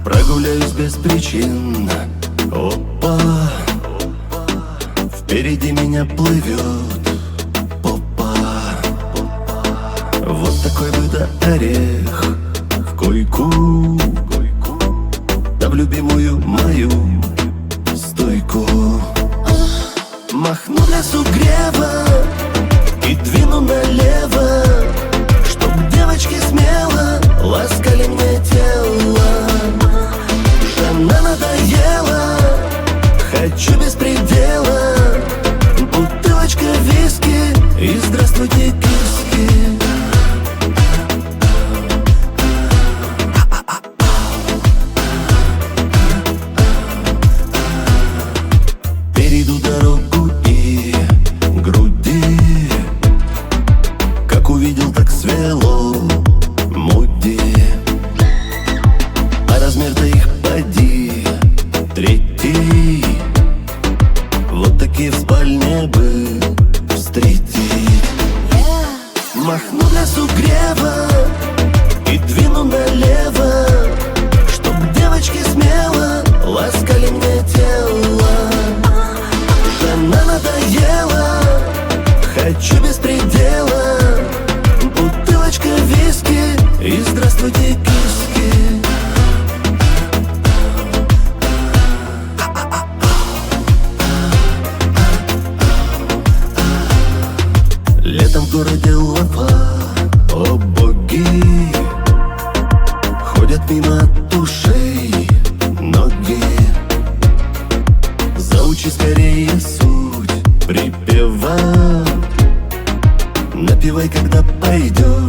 Прогуляюсь беспричинно. Опа, впереди меня плывет попа. Вот такой бы да орех в койку, да в любимую мою стойку. Махну для сугрева и двину налево, чтоб девочки смело ласкали мне тело. Жена надоела, хочу без предела, бутылочка виски и здравствуйте киски. Перейду дорогу и груди, как увидел, так свело муди. А размер-то их поди третий, вот такие в спальне бы встретить. Махну для сугрева и двину налево, чтоб девочки смело ласкали мне тело. Жена надоела, хочу без предела, бутылочка виски и здравствуйте киски. Летом в городе лава, о боги, ходят мимо от ушей ноги. Заучи скорее суть припева, напевай, когда пойдет